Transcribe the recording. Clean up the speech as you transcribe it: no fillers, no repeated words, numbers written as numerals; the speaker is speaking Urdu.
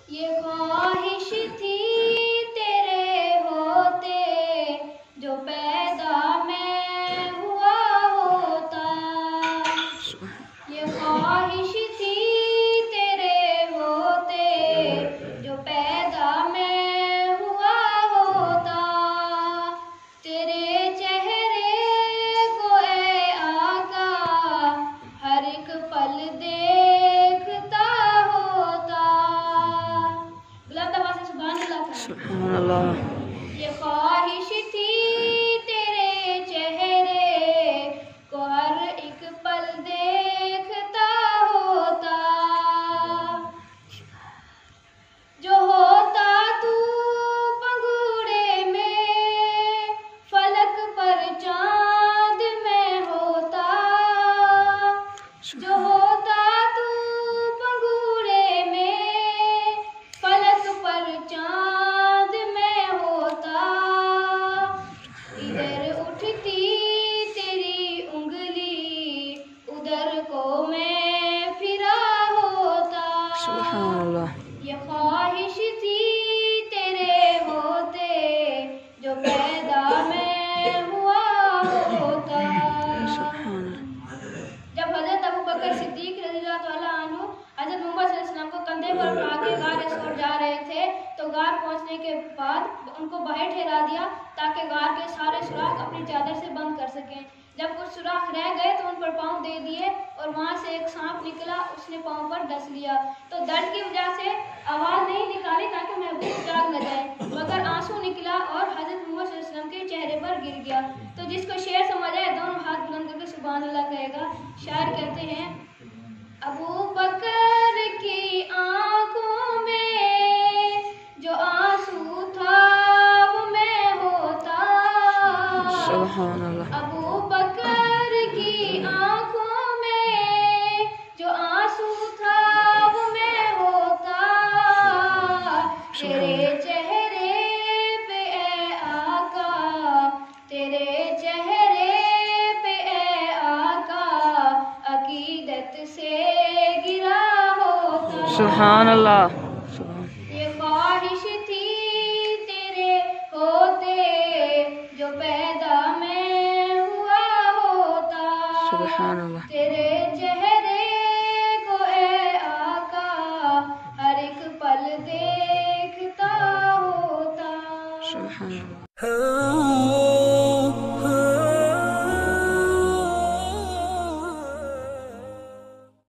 یہ خواہش تھی تیرے ہوتے جو پیدا میں ہوا ہوتا، یہ خواہش تھی تیرے ہوتے جو پیدا میں ہوا ہوتا، تیرے چہرے کو اے آقا ہر ایک پل دیکھتا ہوتا۔ بلند آواز سے سبحان اللہ کہا۔ سبحان اللہ۔ یہ خواہش تھی تیرے چہرے کو ہر ایک پل دیکھتا ہوتا، جو ہوتا تو پنگوڑے میں فلک پر چاند میں ہوتا، جو ہوتا تو پنگوڑے میں فلک پر چاند میں ہوتا، ادھر اٹھتی تیری انگلی ادھر کو میں پھرا ہوتا۔ سبحان اللہ۔ یہ خواہش تھی تیرے ہوتے جو پیدا میں ہوا ہوتا۔ سبحان اللہ۔ جب حضرت ابوبکر صدیق رضی اللہ تعالیٰ عنہ حضرت محمد صلی اللہ علیہ وسلم کو کندھے پر اٹھا کے غار ثور جا رہے تھے تو غار پہنچنے کے بعد ان کو باہر ٹھہرا دیا تاکہ غار کے سارے سوراخ اپنی چادر سے بند کر سکیں۔ جب کچھ سوراخ رہ گئے تو ان پر پاؤں دے دیے اور وہاں سے ایک سانپ نکلا، اس نے پاؤں پر ڈس لیا تو درد کی وجہ سے آواز نہیں نکالی تاکہ محبوب جاگ نہ جائے، مگر آنسو نکلا اور حضرت محمد صلی اللہ علیہ وسلم کے چہرے پر گر گیا۔ تو جس کو شعر سمجھ آئے دونوں ہاتھ بلند کر کے سبحان اللہ کہے گا۔ شاعر کہتے ہیں ابوبکر کی آنکھوں میں جو آنسو تھا وہ میں ہوتا، سبحان اللہ۔ ابوبکر کی آنکھوں میں جو آنسو تھا وہ میں ہوتا، تیرے چہرے پہ اے آقا، تیرے چہرے پہ اے آقا عقیدت سے گرا ہوتا۔ سبحان اللہ۔